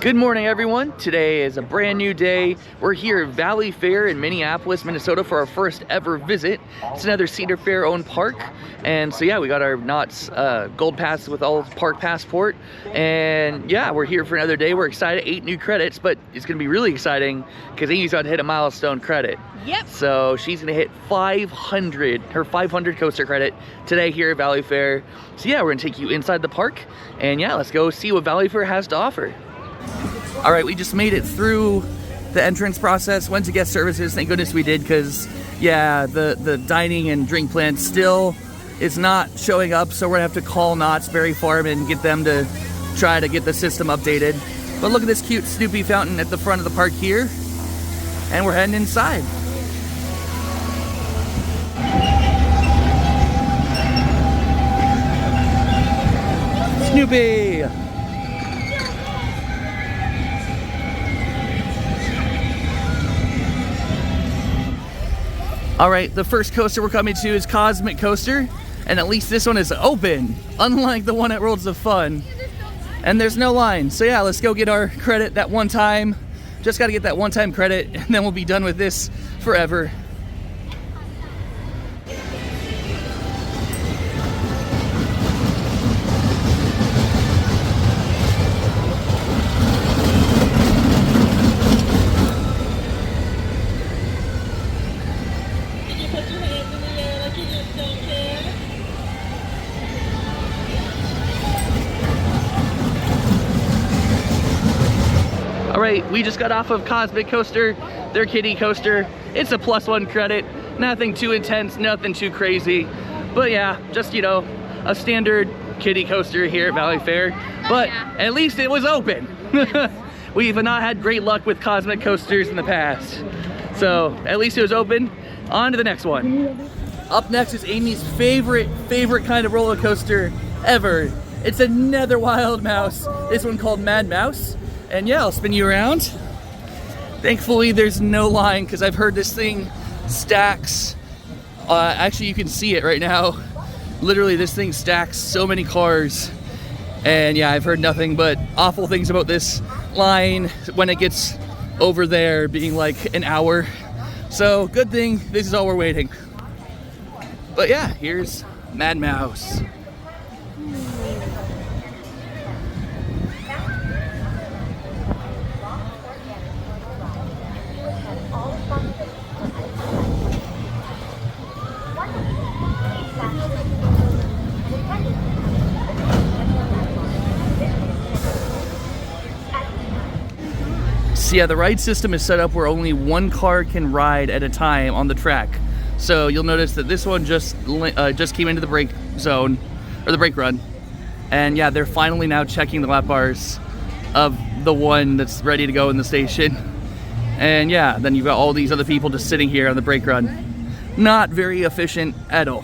Good morning, everyone. Today is a brand new day. We're here at Valley Fair in Minneapolis, Minnesota for our first ever visit. It's another Cedar Fair owned park. And so yeah, we got our Knott's Gold Pass with all park passport. And yeah, we're here for another day. We're excited, 8 new credits, but it's gonna be really exciting because Amy's about to hit a milestone credit. Yep. So she's gonna hit 500, her 500 coaster credit today here at Valley Fair. So yeah, we're gonna take you inside the park and yeah, let's go see what Valley Fair has to offer. All right, we just made it through the entrance process, went to guest services. Thank goodness we did, because yeah, the dining and drink plan still is not showing up, so we're gonna have to call Knott's Berry Farm and get them to try to get the system updated. But look at this cute Snoopy fountain at the front of the park here, and we're heading inside. Snoopy! All right, the first coaster we're coming to is Cosmic Coaster, and at least this one is open, unlike the one at Worlds of Fun. And there's no line, so yeah, let's go get our credit that one time. Just gotta get that one-time credit, and then we'll be done with this forever. All right, we just got off of Cosmic Coaster, their kiddie coaster. It's a +1 credit, nothing too intense, nothing too crazy. But yeah, just, you know, a standard kiddie coaster here at Valley Fair. But at least it was open. We've not had great luck with Cosmic Coasters in the past. So at least it was open. On to the next one. Up next is Amy's favorite kind of roller coaster ever. It's another Wild Mouse, this one called Mad Mouse. And yeah, I'll spin you around. Thankfully, there's no line because I've heard this thing stacks. Actually, you can see it right now. Literally, this thing stacks so many cars. And yeah, I've heard nothing but awful things about this line when it gets over there being like an hour. So good thing this is all we're waiting. But yeah, here's Mad Mouse. So yeah, the ride system is set up where only one car can ride at a time on the track. So you'll notice that this one just came into the brake zone, or the brake run. And yeah, they're finally now checking the lap bars of the one that's ready to go in the station. And yeah, then you've got all these other people just sitting here on the brake run. Not very efficient at all.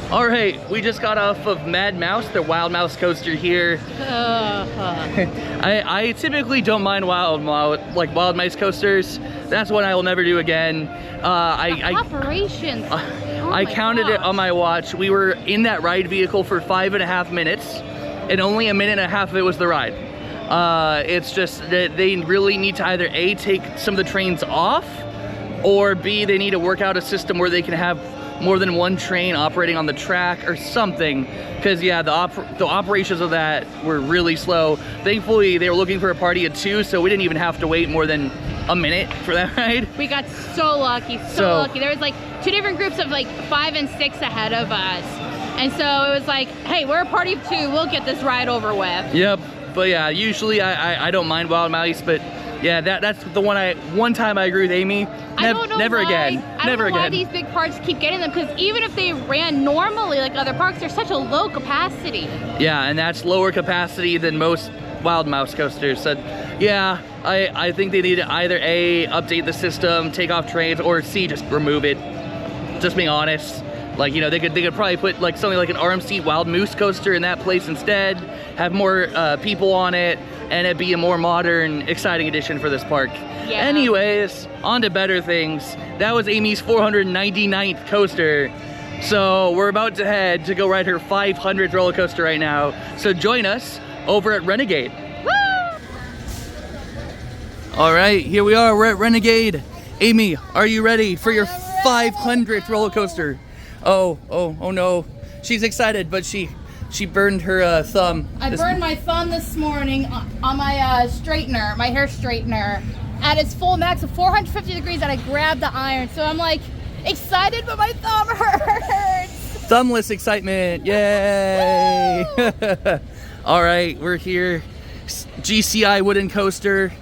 All right, we just got off of Mad Mouse, the Wild Mouse coaster here. I typically don't mind wild mice coasters. That's one I will never do again. Operations. I counted it on my watch. We were in that ride vehicle for 5.5 minutes, and only 1.5 minutes of it was the ride. It's just that they really need to either A, take some of the trains off, or B, they need to work out a system where they can have more than one train operating on the track or something, because yeah, the operations of that were really slow. Thankfully, they were looking for a party of 2, so we didn't even have to wait more than a minute for that ride. We got so lucky, so lucky. There was like 2 different groups of like 5 and 6 ahead of us, and so it was like, hey, we're a party of 2, we'll get this ride over with. Yep. But yeah, usually I don't mind Wild Mouse, but yeah, that's the one time I agree with Amy. Never again. I don't know why these big parks keep getting them, because even if they ran normally like other parks, they're such a low capacity. Yeah, and that's lower capacity than most Wild Mouse coasters. So yeah, I think they need to either A, update the system, take off trains, or C, just remove it. Just being honest. Like, you know, they could probably put like something like an RMC Wild Moose coaster in that place instead, have more people on it, and it'd be a more modern, exciting addition for this park. Yeah. Anyways, on to better things. That was Amy's 499th coaster. So we're about to head to go ride her 500th roller coaster right now. So join us over at Renegade. Woo! All right, here we are, we're at Renegade. Amy, are you ready for your 500th roller coaster? Oh no. She's excited, but she burned her thumb. I burned my thumb this morning on my straightener, my hair straightener, at its full max of 450 degrees, and I grabbed the iron. So I'm like excited, but my thumb hurts. Thumbless excitement, yay! All right, we're here, GCI wooden coaster.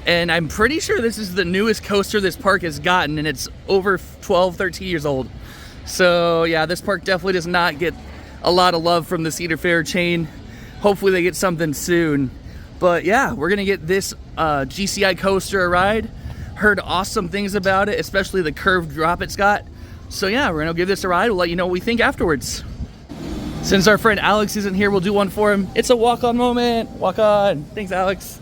And I'm pretty sure this is the newest coaster this park has gotten, and it's over 12, 13 years old. So yeah, this park definitely does not get a lot of love from the Cedar Fair chain. Hopefully they get something soon. But yeah, we're gonna get this GCI coaster a ride. Heard awesome things about it, especially the curved drop it's got. So yeah, we're gonna give this a ride. We'll let you know what we think afterwards. Since our friend Alex isn't here, we'll do one for him. It's a walk-on moment. Walk on. Thanks, Alex.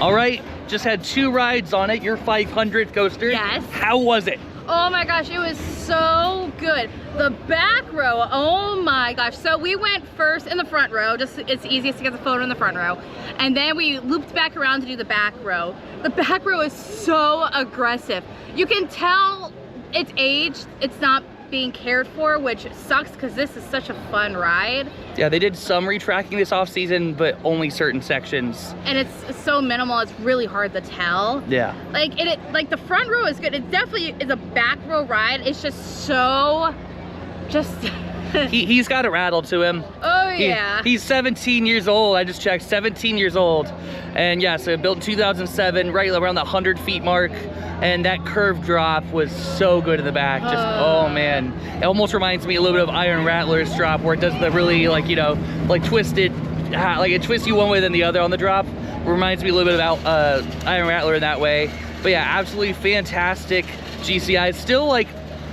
All right, just had 2 rides on it, your 500th coaster. Yes. How was it? Oh my gosh, it was so good. The back row, oh my gosh. So we went first in the front row, just it's easiest to get the photo in the front row. And then we looped back around to do the back row. The back row is so aggressive. You can tell it's aged, it's not being cared for, which sucks because this is such a fun ride. Yeah, they did some retracking this off season, but only certain sections. And it's so minimal, it's really hard to tell. Yeah. Like like the front row is good. It definitely is a back row ride. It's just so, he's got a rattle to him. Oh yeah. He's 17 years old. I just checked, 17 years old. And yeah, so built in 2007, right around the 100 feet mark. And that curved drop was so good in the back. Just, oh man. It almost reminds me a little bit of Iron Rattler's drop, where it does the really, like, you know, like twisted, like it twists you one way then the other on the drop. Reminds me a little bit about Iron Rattler in that way. But yeah, absolutely fantastic GCI. It's still like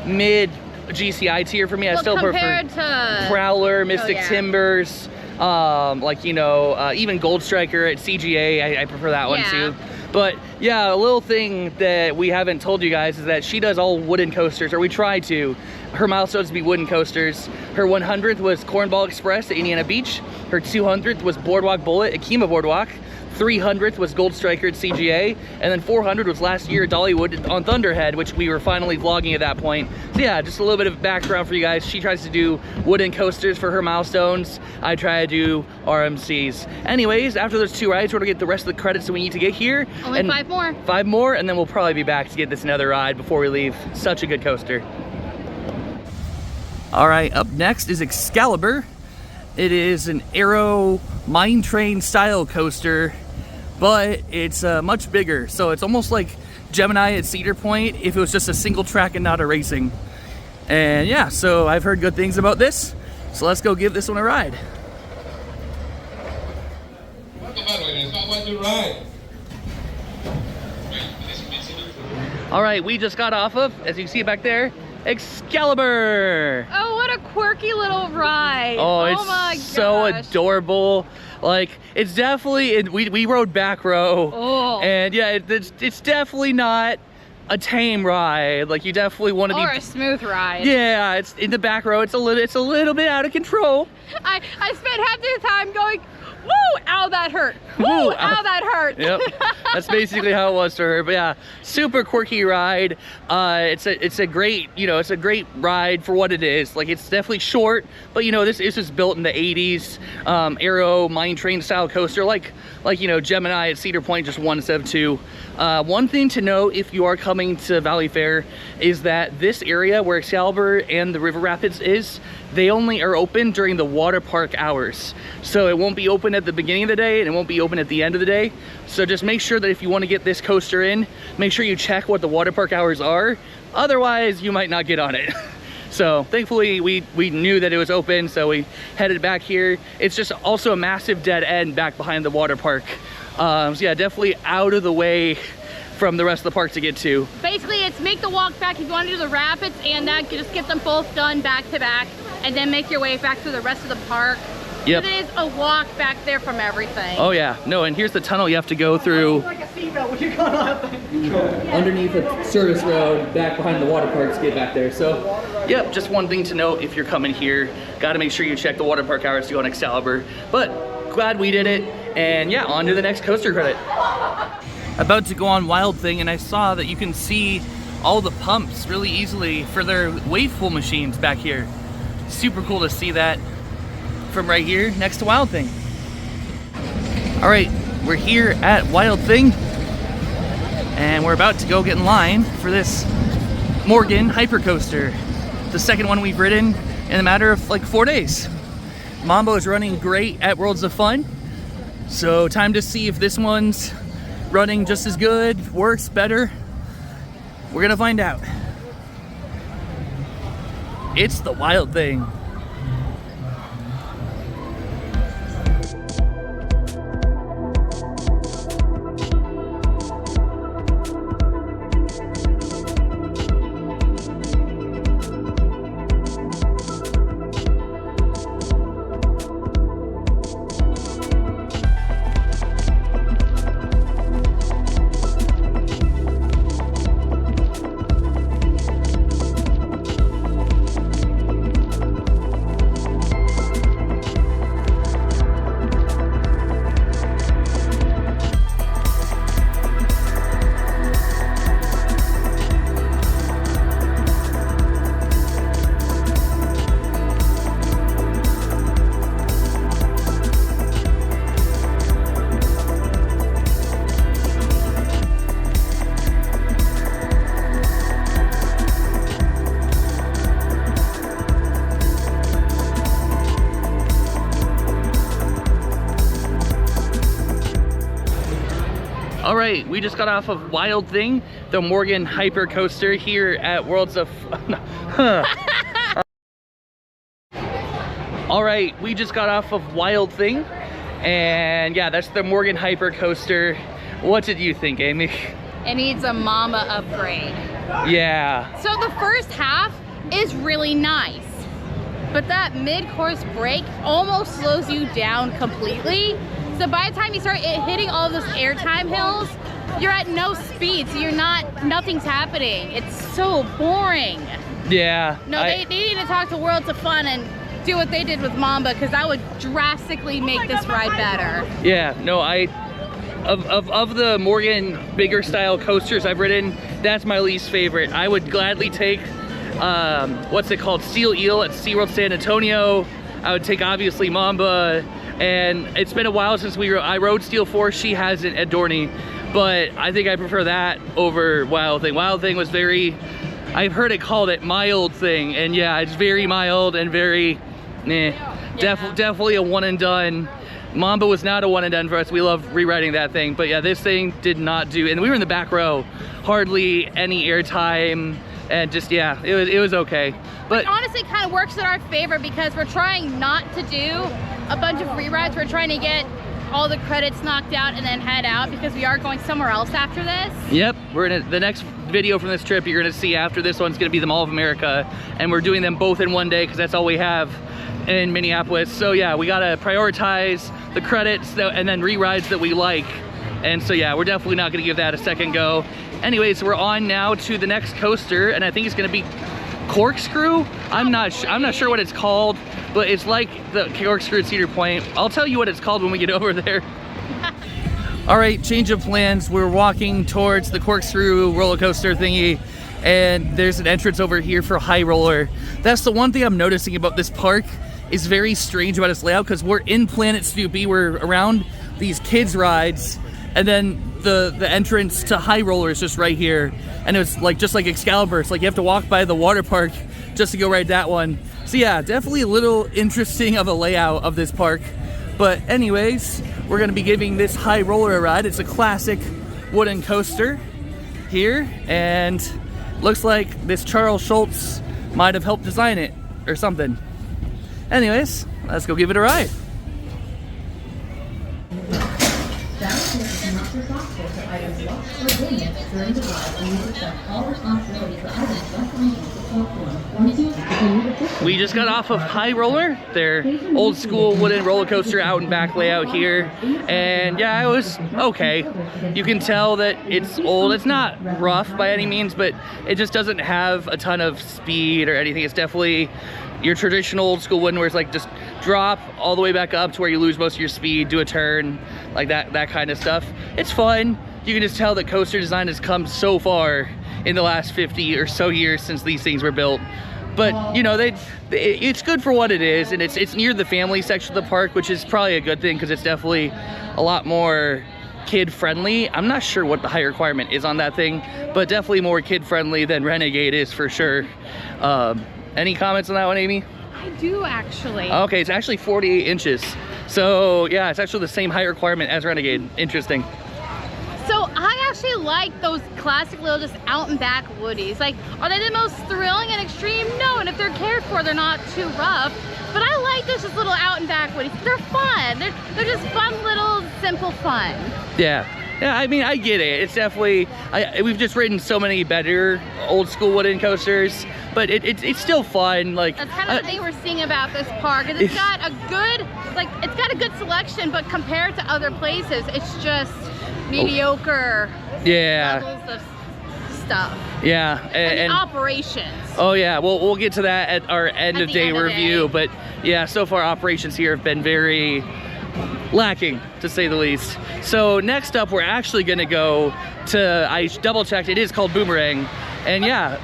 mid GCI tier for me. Well, I still prefer to Prowler, Mystic Timbers, like, you know, even Gold Striker at CGA. I prefer that one too. But yeah, a little thing that we haven't told you guys is that she does all wooden coasters, or we try to. Her milestones be wooden coasters. Her 100th was Cornball Express at Indiana Beach. Her 200th was Boardwalk Bullet at Kima Boardwalk. 300th was Gold Striker at CGA, and then 400 was last year at Dollywood on Thunderhead, which we were finally vlogging at that point. So yeah, just a little bit of background for you guys. She tries to do wooden coasters for her milestones. I try to do RMCs. Anyways, after those 2 rides, we're gonna get the rest of the credits that we need to get here. Only 5 more. 5 more, and then we'll probably be back to get this another ride before we leave. Such a good coaster. All right, up next is Excalibur. It is an Aero mine train style coaster, but it's much bigger. So it's almost like Gemini at Cedar Point if it was just a single track and not a racing. And yeah, so I've heard good things about this. So let's go give this one a ride. All right, we just got off of, as you can see back there, Excalibur. Oh, what a quirky little ride. Oh, my it's gosh. so adorable. Like, it's definitely, we rode back row. Oh. And yeah, it's definitely not a tame ride. Like, you definitely want to be. Or a smooth ride. Yeah, it's in the back row. It's a little bit out of control. I spent half the time going, woo, ow, that hurt. Woo, ow, that hurt. Yep, that's basically how it was for her. But yeah, super quirky ride. It's a great, you know, it's a great ride for what it is. Like, it's definitely short, but you know, this is built in the 80s, Aero mine train style coaster, like you know, Gemini at Cedar Point, just one instead of 2. One thing to note, if you are coming coming to Valley Fair is that this area where Excalibur and the River Rapids is, they only are open during the water park hours. So it won't be open at the beginning of the day and it won't be open at the end of the day. So just make sure that if you want to get this coaster in, make sure you check what the water park hours are. Otherwise, you might not get on it. So thankfully we knew that it was open, so we headed back here. It's just also a massive dead end back behind the water park. So yeah, definitely out of the way from the rest of the park to get to. Basically, it's make the walk back if you want to do the rapids, and that just get them both done back to back, and then make your way back to the rest of the park. Yep. It is a walk back there from everything. Oh yeah, no, and here's the tunnel you have to go through. Like a seatbelt when you're going up. Underneath the service road, back behind the water park to get back there. So, yep, just one thing to note if you're coming here, gotta make sure you check the water park hours to go on Excalibur. But glad we did it, and yeah, on to the next coaster credit. About to go on Wild Thing, and I saw that you can see all the pumps really easily for their wave pool machines back here. Super cool to see that from right here next to Wild Thing. All right, we're here at Wild Thing, and we're about to go get in line for this Morgan Hypercoaster, the second one we've ridden in a matter of like 4 days. Mambo is running great at Worlds of Fun, so time to see if this one's running just as good, works better. We're gonna find out. It's the Wild Thing. All right, we just got off of Wild Thing, the Morgan Hyper Coaster here at Worlds of... All right, we just got off of Wild Thing, and yeah, that's the Morgan Hyper Coaster. What did you think, Amy? It needs a mama upgrade. Yeah. So the first half is really nice, but that mid-course break almost slows you down completely. So by the time you start hitting all those airtime hills, you're at no speed, so nothing's happening. It's so boring. Yeah. No, they need to talk to Worlds of Fun and do what they did with Mamba, because that would drastically make this ride better. Yeah, no, of the Morgan bigger style coasters I've ridden, that's my least favorite. I would gladly take, what's it called, Steel Eel at SeaWorld San Antonio. I would take obviously Mamba, and it's been a while since I rode Steel Force. She hasn't at Dorney, but I think I prefer that over Wild Thing. Wild Thing was very, I've heard it called it mild thing, and yeah, it's very mild and very, definitely a one and done. Mamba was not a one and done for us. We love rewriting that thing, but yeah, this thing did not do, and we were in the back row, hardly any airtime, and just, yeah, it was okay. But it honestly kind of works in our favor, because we're trying not to do a bunch of rewrites. We're trying to get all the credits knocked out and then head out, because we are going somewhere else after this. Yep, we're in the next video from this trip you're gonna see after this one's gonna be the Mall of America, and we're doing them both in one day because that's all we have in Minneapolis. So yeah, we gotta prioritize the credits and then re-rides that we like. And so yeah, we're definitely not gonna give that a second go. Anyways, we're on now to the next coaster, and I think it's gonna be Corkscrew. I'm not sure what it's called, but it's like the Corkscrew at Cedar Point. I'll tell you what it's called when we get over there. All right, change of plans. We're walking towards the Corkscrew roller coaster thingy, and there's an entrance over here for High Roller. That's the one thing I'm noticing about this park is very strange about its layout, because we're in Planet Snoopy, we're around these kids rides, and then the entrance to High Roller is just right here, and it was like just like Excalibur. It's like you have to walk by the water park just to go ride that one. So yeah, definitely a little interesting of a layout of this park. But anyways, we're gonna be giving this High Roller a ride. It's a classic wooden coaster here, and looks like this Charles Schultz might have helped design it or something. Anyways, let's go give it a ride. We just got off of High Roller, their old school wooden roller coaster out and back layout here, and yeah, it was okay. You can tell that it's old. It's not rough by any means, but it just doesn't have a ton of speed or anything. It's definitely your traditional old school wooden where it's like just drop all the way back up to where you lose most of your speed, do a turn, like that kind of stuff. It's fun. You can just tell that coaster design has come so far in the last 50 or so years since these things were built. But you know, it's good for what it is, and it's near the family section of the park, which is probably a good thing because it's definitely a lot more kid friendly. I'm not sure what the height requirement is on that thing, but definitely more kid friendly than Renegade is for sure. Any comments on that one, Amy? I do actually. Okay, it's actually 48 inches. So yeah, it's actually the same height requirement as Renegade. Interesting. So I actually like those classic little just out and back woodies. Like, are they the most thrilling and extreme? No, and if they're cared for, they're not too rough. But I like those just little out and back woodies. They're fun. They're just fun little simple fun. Yeah. Yeah, I mean, I get it. It's definitely, we've just ridden so many better old school wooden coasters, but it's still fun. Like, that's kind of the thing we're seeing about this park. Is it's got a good, like, it's got a good selection, but compared to other places, it's just mediocre levels of stuff. Yeah, and operations. Oh yeah, we'll get to that at our end of day review. But yeah, so far operations here have been very lacking, to say the least. So next up, we're actually going to go to, I double checked, it is called Boomerang, and yeah,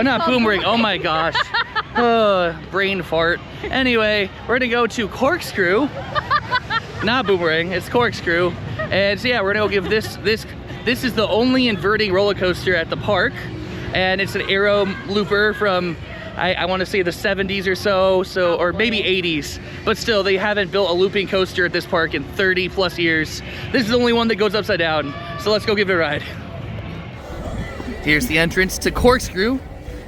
not Boomerang. Oh my gosh, brain fart. Anyway, we're gonna go to Corkscrew. Not Boomerang, it's Corkscrew. And so yeah, we're gonna go give this is the only inverting roller coaster at the park, and it's an aero looper from I want to say the 70s or so, or maybe 80s, but still they haven't built a looping coaster at this park in 30 plus years. This is the only one that goes upside down, so let's go give it a ride. Here's the entrance to Corkscrew.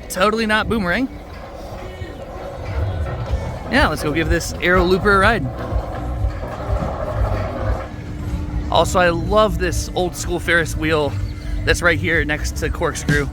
Totally not Boomerang. Yeah, let's go give this aero looper a ride. Also, I love this old school Ferris wheel that's right here next to Corkscrew.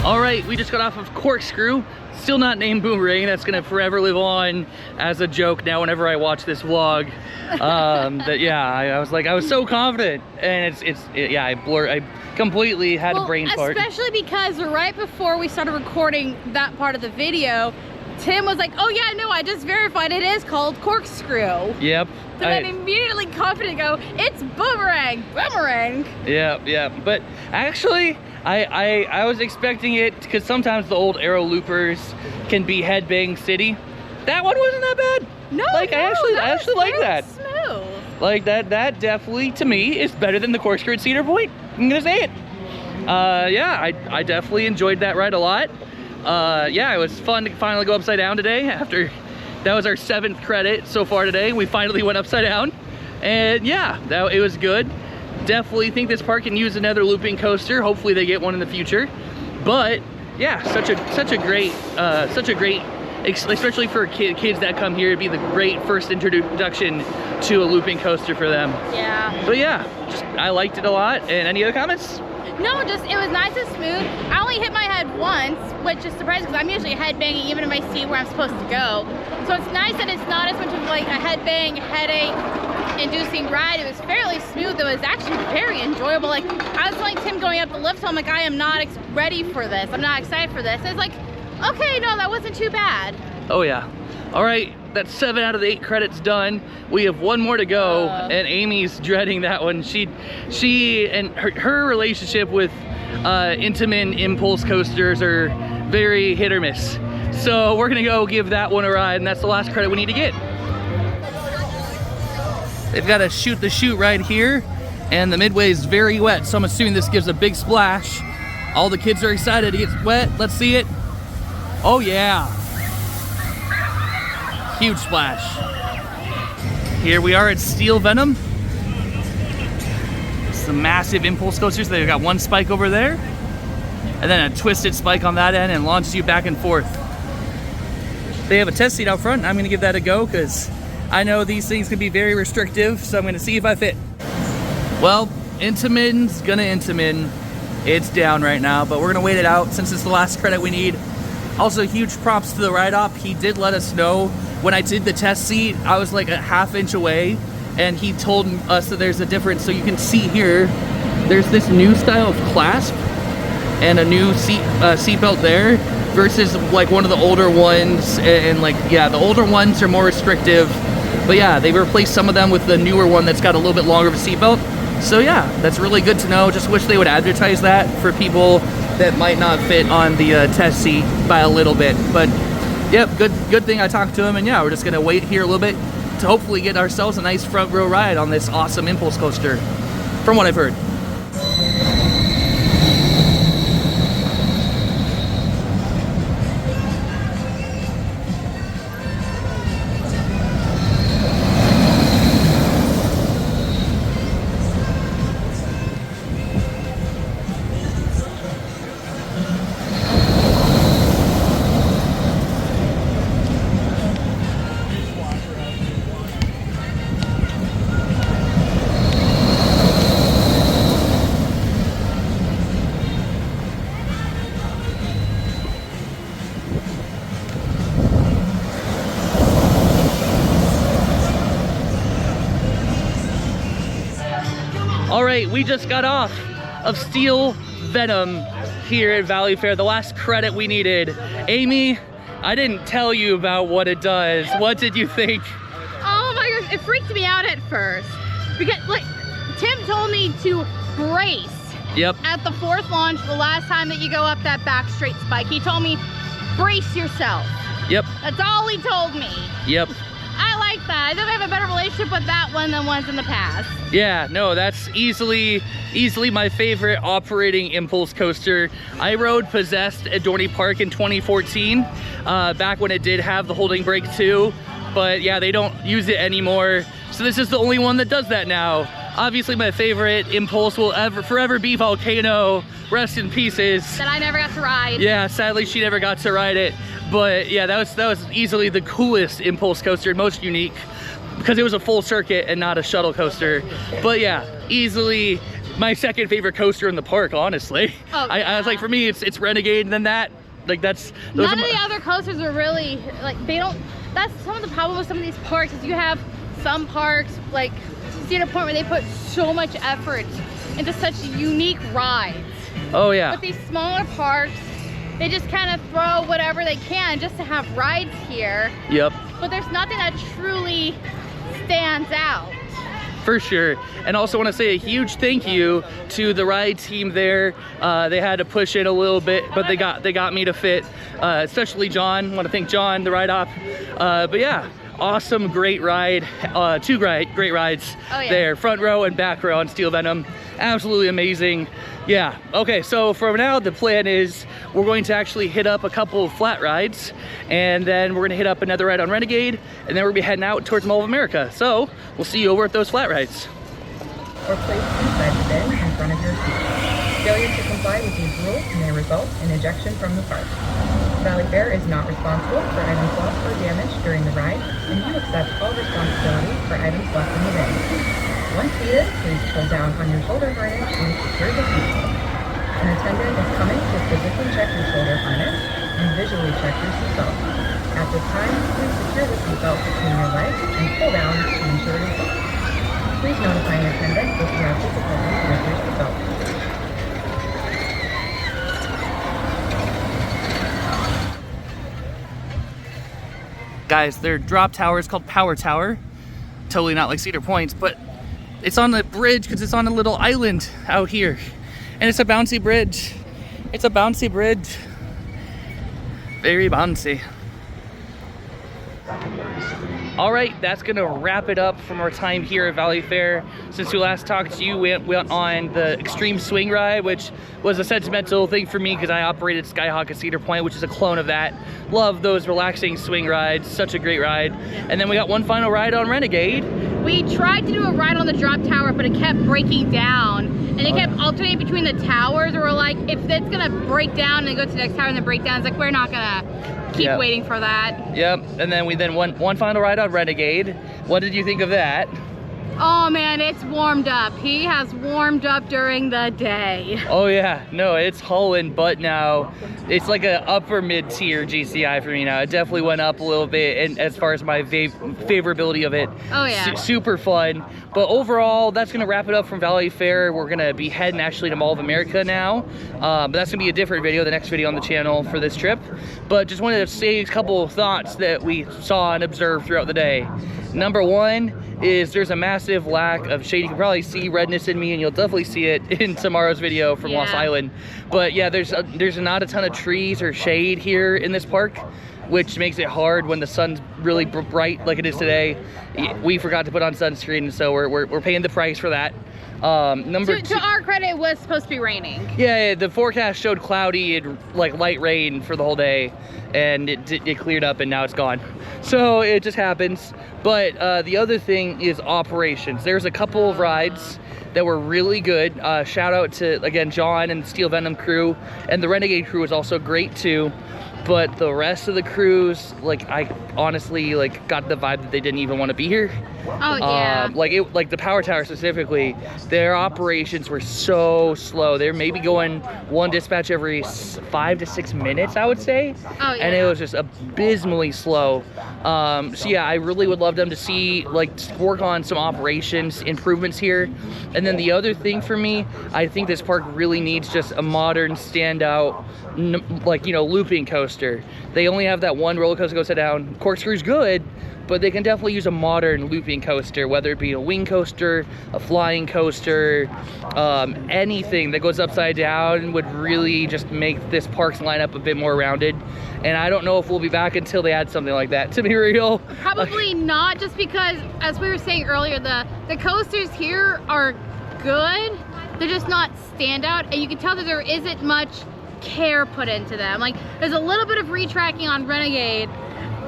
All right, we just got off of Corkscrew, still not named Boomerang. That's gonna forever live on as a joke now whenever I watch this vlog. That yeah, I was so confident, and yeah, I completely had a brain fart. Especially because right before we started recording that part of the video, Tim was like, oh yeah, no, I just verified it is called Corkscrew. Yep. So then immediately confident go, it's Boomerang, Boomerang. Yeah, but actually, I was expecting it, because sometimes the old aero loopers can be headbang city. That one wasn't that bad. No, like no, I actually like that. Smooth. Like that definitely to me is better than the Corkscrew at Cedar Point. I'm gonna say it. Yeah, I definitely enjoyed that ride a lot. Yeah, it was fun to finally go upside down today. After that was our 7th credit so far today. We finally went upside down, and yeah, it was good. Definitely think this park can use another looping coaster. Hopefully they get one in the future. But yeah, such a great, especially for kids that come here, it'd be the great first introduction to a looping coaster for them. Yeah. But yeah, I liked it a lot. And any other comments? No, just it was nice and smooth. I only hit my head once, which is surprising because I'm usually headbanging even if I see where I'm supposed to go. So it's nice that it's not as much of like a headbang, headache-inducing ride. It was fairly smooth. It was actually very enjoyable. Like I was telling Tim going up the lift, so I'm like, I am not ready for this. I'm not excited for this. It's like, okay, no, that wasn't too bad. Oh yeah. All right, that's 7 out of the 8 credits done. We have 1 more to go, and Amy's dreading that one. She and her relationship with Intamin impulse coasters are very hit or miss. So we're gonna go give that one a ride, and that's the last credit we need to get. They've got a shoot the chute right here, and the midway is very wet, so I'm assuming this gives a big splash. All the kids are excited to get wet. Let's see it. Oh yeah. Huge splash. Here we are at Steel Venom. Some massive impulse coasters. They've got 1 spike over there, and then a twisted spike on that end and launches you back and forth. They have a test seat out front. I'm gonna give that a go because I know these things can be very restrictive, so I'm gonna see if I fit. Well, Intamin's gonna Intamin. It's down right now, but we're gonna wait it out since it's the last credit we need. Also, huge props to the ride op. He did let us know when I did the test seat, I was like a ½ inch away, and he told us that there's a difference. So you can see here, there's this new style of clasp and a new seat belt there versus like one of the older ones. And like, yeah, the older ones are more restrictive, but yeah, they replaced some of them with the newer one that's got a little bit longer of a seat belt. So yeah, that's really good to know. Just wish they would advertise that for people that might not fit on the test seat by a little bit. But yep, good thing I talked to him, and yeah, we're just gonna wait here a little bit to hopefully get ourselves a nice front row ride on this awesome impulse coaster, from what I've heard. All right, we just got off of Steel Venom here at Valley Fair, the last credit we needed. Amy, I didn't tell you about what it does. What did you think? Oh my gosh, it freaked me out at first. Because like, Tim told me to brace. Yep. At the 4th launch, the last time that you go up that back straight spike, he told me, brace yourself. Yep. That's all he told me. Yep. I like that. I think I have a better relationship with that one than ones in the past. Yeah, no, that's easily my favorite operating impulse coaster. I rode Possessed at Dorney Park in 2014, back when it did have the holding brake too. But yeah, they don't use it anymore. So this is the only one that does that now. Obviously my favorite impulse will forever be Volcano. Rest in pieces. That I never got to ride. Yeah, sadly she never got to ride it. But yeah, that was easily the coolest impulse coaster and most unique because it was a full circuit and not a shuttle coaster. But yeah, easily my second favorite coaster in the park, honestly. Oh, yeah. I was like, for me, it's Renegade, and then that. Like those None of the other coasters are really, like, they don't, that's some of the problem with some of these parks is you have some parks, like Cedar Point, where they put so much effort into such unique rides. Oh yeah. But these smaller parks, they just kind of throw whatever they can just to have rides here. Yep. But there's nothing that truly stands out. For sure. And also want to say a huge thank you to the ride team there. They had to push it a little bit, but they got me to fit, especially John. I want to thank John, the ride op. But yeah, awesome, great ride. Two great rides there, front row and back row on Steel Venom. Absolutely amazing. Yeah, okay, so for now the plan is we're going to actually hit up a couple of flat rides, and then we're gonna hit up another ride on Renegade, and then we're gonna be heading out towards Mall of America. So we'll see you over at those flat rides. Or place inside the bin in front of your seat. Failure to comply with these rules may result in ejection from the park. Valley Fair is not responsible for items lost or damaged during the ride, and you accept all responsibility for items left in the bin. Once seated, please pull down on your shoulder harness and secure the seatbelt. An attendant is coming to physically check your shoulder harness and visually check your seatbelt. At this time, please secure the seatbelt between your legs and pull down to ensure it is locked. Please notify an attendant if you have difficulty with your seatbelt. Guys, their drop tower is called Power Tower. Totally not like Cedar Point's, but it's on the bridge because it's on a little island out here. And it's a bouncy bridge. It's a bouncy bridge. Very bouncy. All right, that's gonna wrap it up from our time here at Valley Fair. Since we last talked to you, we went on the Extreme Swing Ride, which was a sentimental thing for me because I operated Skyhawk at Cedar Point, which is a clone of that. Love those relaxing swing rides, such a great ride. And then we got one final ride on Renegade. We tried to do a ride on the drop tower, but it kept breaking down. And it kept alternating between the towers, and we're like, if it's gonna break down and then go to the next tower and then break down, it's like, we're not gonna keep waiting for that. Yep, and then we went one final ride on Renegade. What did you think of that? Oh man, it's warmed up. He has warmed up during the day. Oh yeah, no, it's hauling butt now. It's like an upper mid-tier GCI for me now. It definitely went up a little bit, and as far as my favorability of it. Oh yeah. Super fun. But overall, that's gonna wrap it up from Valley Fair. We're gonna be heading actually to Mall of America now. But that's gonna be a different video, the next video on the channel for this trip. But just wanted to say a couple of thoughts that we saw and observed throughout the day. Number one is there's a massive lack of shade. You can probably see redness in me, and you'll definitely see it in tomorrow's video from Lost Island. But yeah, there's not a ton of trees or shade here in this park, which makes it hard when the sun's really bright like it is today. We forgot to put on sunscreen, so we're paying the price for that. To our credit, it was supposed to be raining. Yeah, the forecast showed cloudy and like light rain for the whole day, and it cleared up and now it's gone. So it just happens. But the other thing is operations. There's a couple of rides that were really good. Shout out to, again, John and the Steel Venom crew, and the Renegade crew was also great too. But the rest of the crews, like, I honestly got the vibe that they didn't even want to be here. Oh yeah. Like the Power Tower specifically, their operations were so slow. They're maybe going one dispatch every 5 to 6 minutes, I would say. Oh yeah. And it was just abysmally slow. So yeah, I really would love them to see, work on some operations improvements here. And then the other thing for me, I think this park really needs just a modern standout, looping coaster. They only have that one roller coaster goes down. Corkscrew's good, but they can definitely use a modern looping coaster, whether it be a wing coaster, a flying coaster, anything that goes upside down would really just make this park's lineup a bit more rounded. And I don't know if we'll be back until they add something like that, to be real. Probably not, just because, as we were saying earlier, the coasters here are good. They're just not standout, and you can tell that there isn't much care put into them. Like, there's a little bit of retracking on Renegade,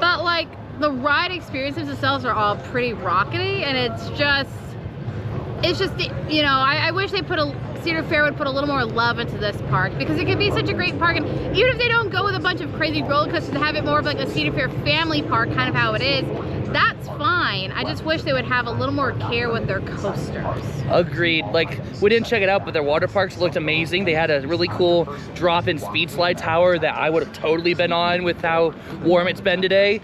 but like the ride experiences themselves are all pretty rockety, and it's just I wish Cedar Fair would put a little more love into this park, because it could be such a great park. And even if they don't go with a bunch of crazy roller coasters and have it more of like a Cedar Fair family park, kind of how it is, that's fine. I just wish they would have a little more care with their coasters. Agreed. Like, we didn't check it out, but their water parks looked amazing. They had a really cool drop-in speed slide tower that I would have totally been on with how warm it's been today.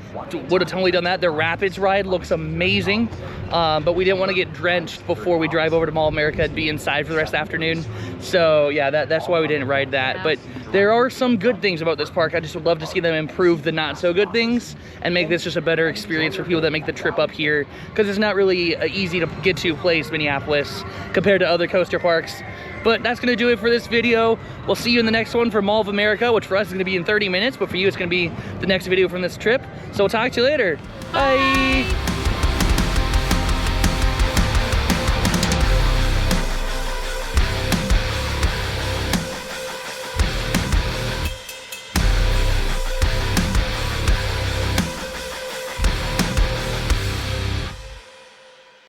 Would have totally done that. Their Rapids ride looks amazing, but we didn't want to get drenched before we drive over to Mall of America and be inside for the rest of the afternoon. So yeah, that's why we didn't ride that. Yeah. But there are some good things about this park. I just would love to see them improve the not so good things and make this just a better experience for people that make the trip up here, because it's not really easy to get to place, Minneapolis, compared to other coaster parks. But that's gonna do it for this video. We'll see you in the next one for Mall of America, which for us is gonna be in 30 minutes, but for you it's gonna be the next video from this trip. So we'll talk to you later. Bye.